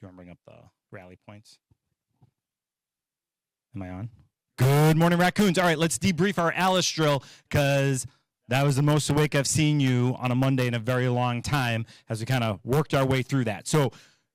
you want to bring up the rally points? Am I on? Good morning, Raccoons. All right, let's debrief our Alice drill because that was the most awake I've seen you on a Monday in a very long time as we kind of worked our way through that. So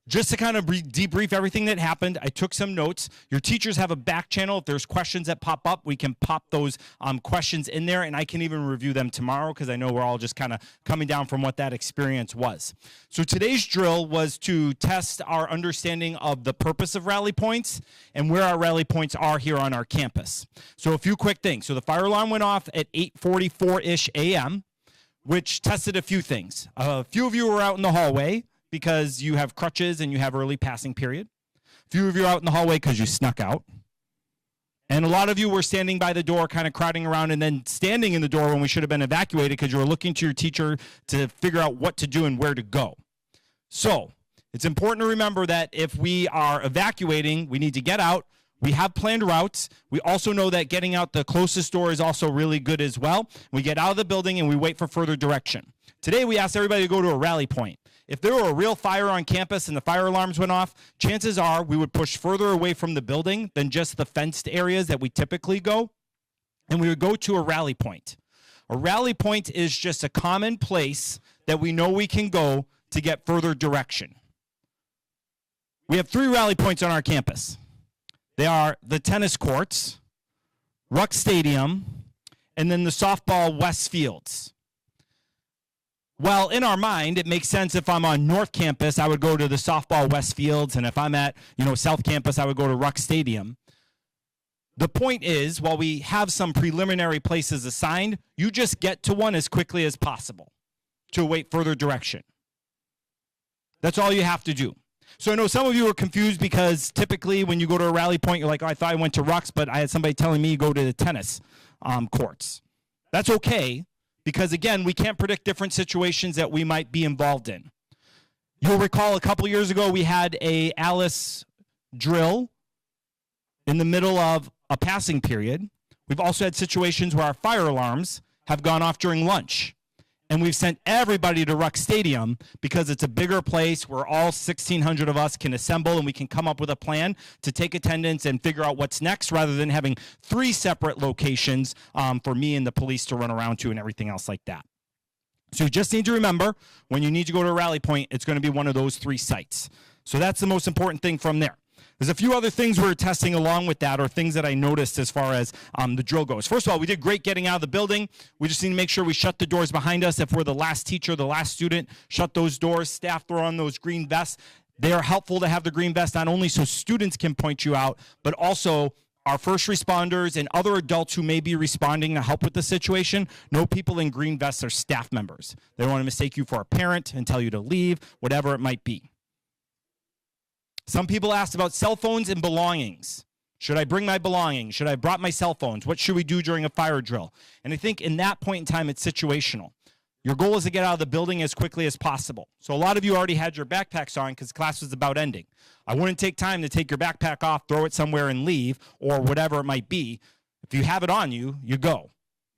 just to kind of debrief everything that happened, I took some notes. Your teachers have a back channel. If there's questions that pop up, we can pop those questions in there, and I can even review them tomorrow because I know we're all just kind of coming down from what that experience was. So today's drill was to test our understanding of the purpose of rally points and where our rally points are here on our campus. So a few quick things. So the fire alarm went off at 8:44-ish a.m., which tested a few things. A few of you were out in the hallway because you have crutches and you have early passing period. A few of you are out in the hallway because you snuck out. And a lot of you were standing by the door, kind of crowding around and then standing in the door when we should have been evacuated because you were looking to your teacher to figure out what to do and where to go. So it's important to remember that if we are evacuating, we need to get out. We have planned routes. We also know that getting out the closest door is also really good as well. We get out of the building and we wait for further direction. Today we asked everybody to go to a rally point. If there were a real fire on campus and the fire alarms went off, chances are we would push further away from the building than just the fenced areas that we typically go, and we would go to a rally point. A rally point is just a common place that we know we can go to get further direction. We have 3 rally points on our campus. They are the tennis courts, Ruck Stadium, and then the softball West Fields. Well, in our mind, it makes sense if I'm on North Campus, I would go to the softball West Fields, and if I'm at, South Campus, I would go to Ruck Stadium. The point is, while we have some preliminary places assigned, you just get to one as quickly as possible to await further direction. That's all you have to do. So I know some of you are confused because typically when you go to a rally point, you're like, oh, I thought I went to Rucks, but I had somebody telling me go to the tennis courts. That's okay. Because, again, we can't predict different situations that we might be involved in. You'll recall a couple years ago we had a Alice drill in the middle of a passing period. We've also had situations where our fire alarms have gone off during lunch. And we've sent everybody to Ruck Stadium because it's a bigger place where all 1,600 of us can assemble and we can come up with a plan to take attendance and figure out what's next rather than having 3 separate locations for me and the police to run around to and everything else like that. So you just need to remember when you need to go to a rally point, it's going to be one of those 3 sites. So that's the most important thing from there. There's a few other things we're testing along with that, or things that I noticed as far as the drill goes. First of all, we did great getting out of the building. We just need to make sure we shut the doors behind us. If we're the last teacher, the last student, shut those doors. Staff throw on those green vests. They are helpful to have the green vest not only so students can point you out, but also our first responders and other adults who may be responding to help with the situation. No people in green vests are staff members. They don't want to mistake you for a parent and tell you to leave, whatever it might be. Some people asked about cell phones and belongings. Should I bring my belongings? Should I have brought my cell phones? What should we do during a fire drill? And I think in that point in time, it's situational. Your goal is to get out of the building as quickly as possible. So a lot of you already had your backpacks on because class was about ending. I wouldn't take time to take your backpack off, throw it somewhere and leave, or whatever it might be. If you have it on you, you go.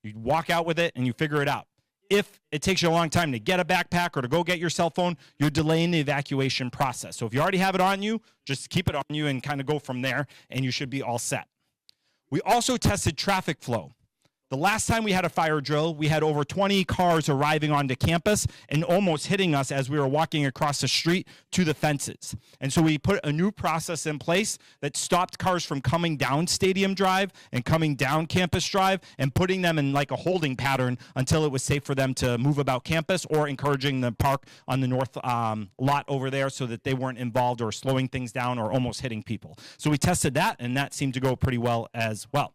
You walk out with it and you figure it out. If it takes you a long time to get a backpack or to go get your cell phone, you're delaying the evacuation process. So if you already have it on you, just keep it on you and kind of go from there, and you should be all set. We also tested traffic flow. The last time we had a fire drill, we had over 20 cars arriving onto campus and almost hitting us as we were walking across the street to the fences. And so we put a new process in place that stopped cars from coming down Stadium Drive and coming down Campus Drive and putting them in like a holding pattern until it was safe for them to move about campus, or encouraging them to park on the north lot over there so that they weren't involved or slowing things down or almost hitting people. So we tested that, and that seemed to go pretty well as well.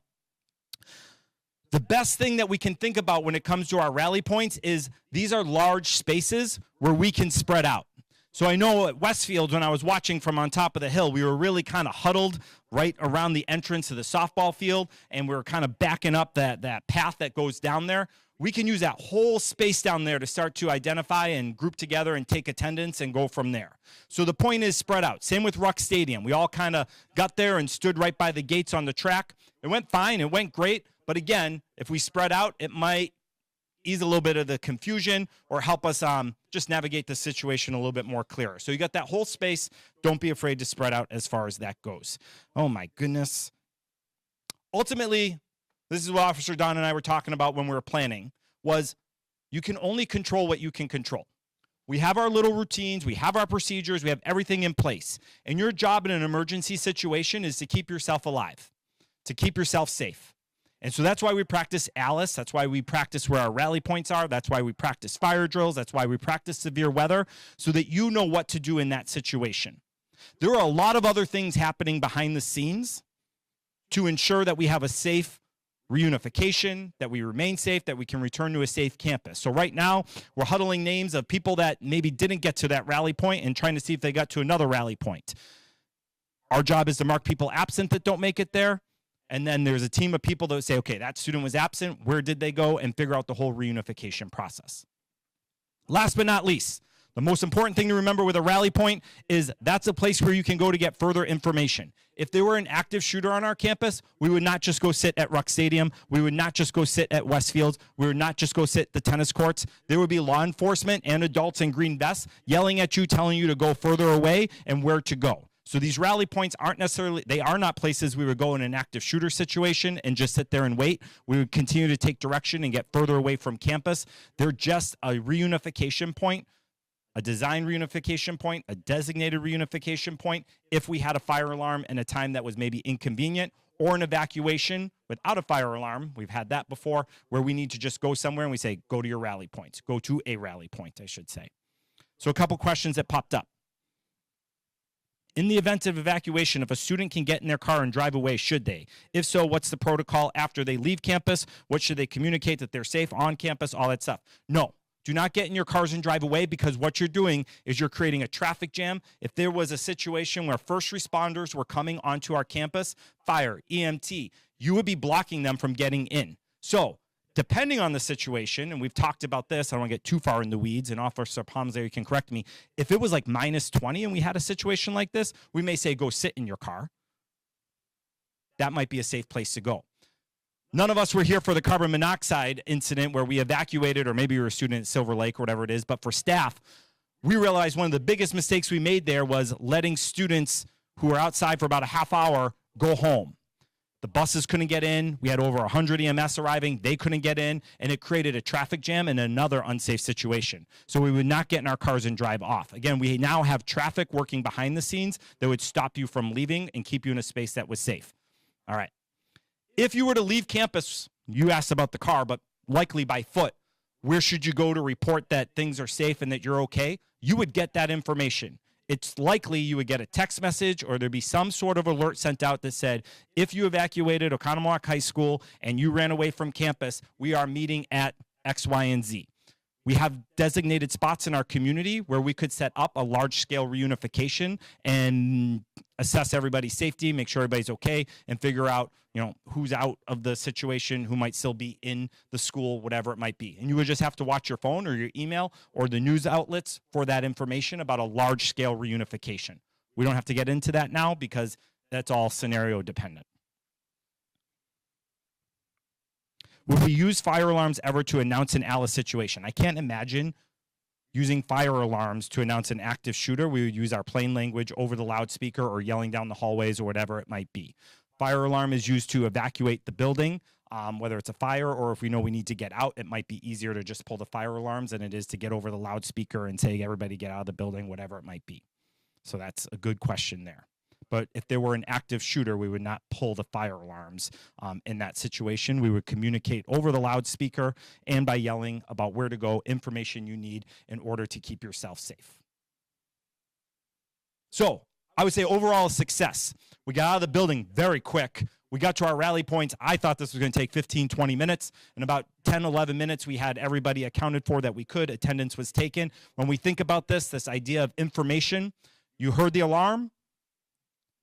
The best thing that we can think about when it comes to our rally points is these are large spaces where we can spread out. So I know at Westfield, when I was watching from on top of the hill, we were really kind of huddled right around the entrance to the softball field, and we were kind of backing up that path that goes down there. We can use that whole space down there to start to identify and group together and take attendance and go from there. So the point is spread out. Same with Ruck Stadium. We all kind of got there and stood right by the gates on the track. It went fine. It went great. But again, if we spread out, it might ease a little bit of the confusion or help us just navigate the situation a little bit more clearer. So you got that whole space. Don't be afraid to spread out as far as that goes. Oh my goodness. Ultimately, this is what Officer Don and I were talking about when we were planning, was you can only control what you can control. We have our little routines, we have our procedures, we have everything in place. And your job in an emergency situation is to keep yourself alive, to keep yourself safe. And so that's why we practice ALICE. That's why we practice where our rally points are. That's why we practice fire drills. That's why we practice severe weather, so that you know what to do in that situation. There are a lot of other things happening behind the scenes to ensure that we have a safe reunification, that we remain safe, that we can return to a safe campus. So right now, we're huddling names of people that maybe didn't get to that rally point and trying to see if they got to another rally point. Our job is to mark people absent that don't make it there. And then there's a team of people that say, okay, that student was absent. Where did they go? And figure out the whole reunification process. Last but not least, the most important thing to remember with a rally point is that's a place where you can go to get further information. If there were an active shooter on our campus, we would not just go sit at Ruck Stadium. We would not just go sit at Westfields. We would not just go sit at the tennis courts. There would be law enforcement and adults in green vests yelling at you, telling you to go further away and where to go. So these rally points aren't necessarily, they are not places we would go in an active shooter situation and just sit there and wait. We would continue to take direction and get further away from campus. They're just a reunification point, a design reunification point, a designated reunification point if we had a fire alarm and a time that was maybe inconvenient, or an evacuation without a fire alarm. We've had that before, where we need to just go somewhere and we say, go to your rally points. Go to a rally point, I should say. So a couple questions that popped up. In the event of evacuation, if a student can get in their car and drive away, should they? If so, what's the protocol after they leave campus? What should they communicate that they're safe on campus, all that stuff? No, do not get in your cars and drive away, because what you're doing is you're creating a traffic jam. If there was a situation where first responders were coming onto our campus, fire, EMT, you would be blocking them from getting in. So depending on the situation, and we've talked about this, I don't want to get too far in the weeds, and Officer Pomsary can correct me. If it was like -20 and we had a situation like this, we may say, go sit in your car. That might be a safe place to go. None of us were here for the carbon monoxide incident where we evacuated, or maybe you're a student at Silver Lake or whatever it is, but for staff, we realized one of the biggest mistakes we made there was letting students who were outside for about a half hour go home. The buses couldn't get in. We had over 100 EMS arriving. They couldn't get in, and it created a traffic jam and another unsafe situation. So we would not get in our cars and drive off. Again, we now have traffic working behind the scenes that would stop you from leaving and keep you in a space that was safe. All right. If you were to leave campus, you asked about the car, but likely by foot, where should you go to report that things are safe and that you're okay? You would get that information. It's likely you would get a text message, or there'd be some sort of alert sent out that said, if you evacuated Oconomowoc High School and you ran away from campus, we are meeting at X, Y, and Z. We have designated spots in our community where we could set up a large-scale reunification and assess everybody's safety, make sure everybody's okay, and figure out, who's out of the situation, who might still be in the school, whatever it might be. And you would just have to watch your phone or your email or the news outlets for that information about a large-scale reunification. We don't have to get into that now because that's all scenario dependent. Would we use fire alarms ever to announce an ALICE situation? I can't imagine using fire alarms to announce an active shooter. We would use our plain language over the loudspeaker or yelling down the hallways or whatever it might be. Fire alarm is used to evacuate the building, whether it's a fire or if we know we need to get out. It might be easier to just pull the fire alarms than it is to get over the loudspeaker and say, everybody get out of the building, whatever it might be. So that's a good question there. But if there were an active shooter, we would not pull the fire alarms in that situation. We would communicate over the loudspeaker and by yelling about where to go, information you need in order to keep yourself safe. So I would say overall success. We got out of the building very quick. We got to our rally points. I thought this was going to take 15, 20 minutes. In about 10, 11 minutes, we had everybody accounted for that we could. Attendance was taken. When we think about this idea of information, you heard the alarm.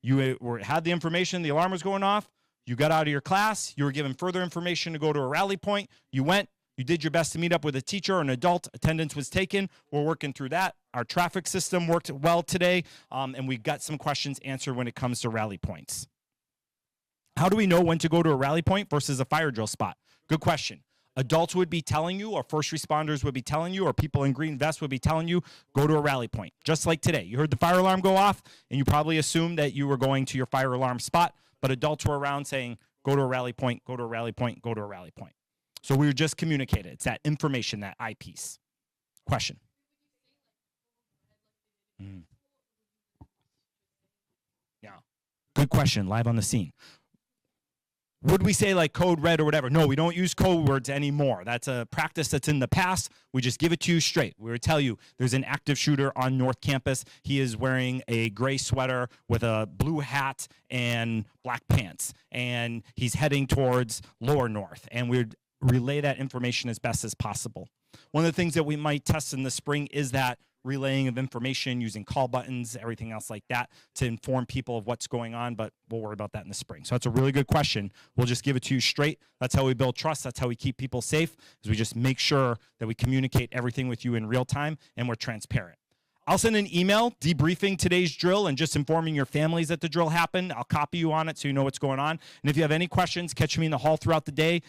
You had the information, the alarm was going off. You got out of your class. You were given further information to go to a rally point. You went. You did your best to meet up with a teacher or an adult. Attendance was taken. We're working through that. Our traffic system worked well today, and we got some questions answered when it comes to rally points. How do we know when to go to a rally point versus a fire drill spot? Good question. Adults would be telling you, or first responders would be telling you, or people in green vests would be telling you, go to a rally point. Just like today. You heard the fire alarm go off, and you probably assumed that you were going to your fire alarm spot, but adults were around saying, go to a rally point, go to a rally point, go to a rally point. So we were just communicated. It's that information, that I piece. Question? Yeah. Good question, live on the scene. Would we say like code red or whatever? No, we don't use code words anymore. That's a practice that's in the past. We just give it to you straight. We would tell you there's an active shooter on North Campus. He is wearing a gray sweater with a blue hat and black pants, and he's heading towards Lower North, and we would relay that information as best as possible. One of the things that we might test in the spring is that relaying of information using call buttons, everything else like that to inform people of what's going on, but we'll worry about that in the spring. So that's a really good question. We'll just give it to you straight. That's how we build trust. That's how we keep people safe, is we just make sure that we communicate everything with you in real time and we're transparent. I'll send an email debriefing today's drill and just informing your families that the drill happened. I'll copy you on it so you know what's going on. And if you have any questions, catch me in the hall throughout the day.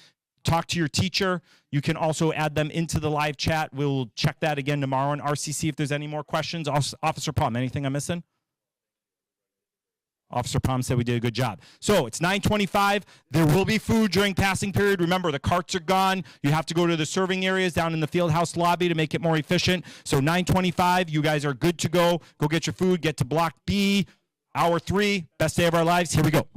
Talk to your teacher. You can also add them into the live chat. We'll check that again tomorrow in RCC if there's any more questions. Officer Palm, anything I'm missing? Officer Palm said we did a good job. So it's 9:25. There will be food during passing period. Remember, the carts are gone. You have to go to the serving areas down in the field house lobby to make it more efficient. So 9:25, you guys are good to go. Go get your food. Get to Block B, hour 3. Best day of our lives. Here we go.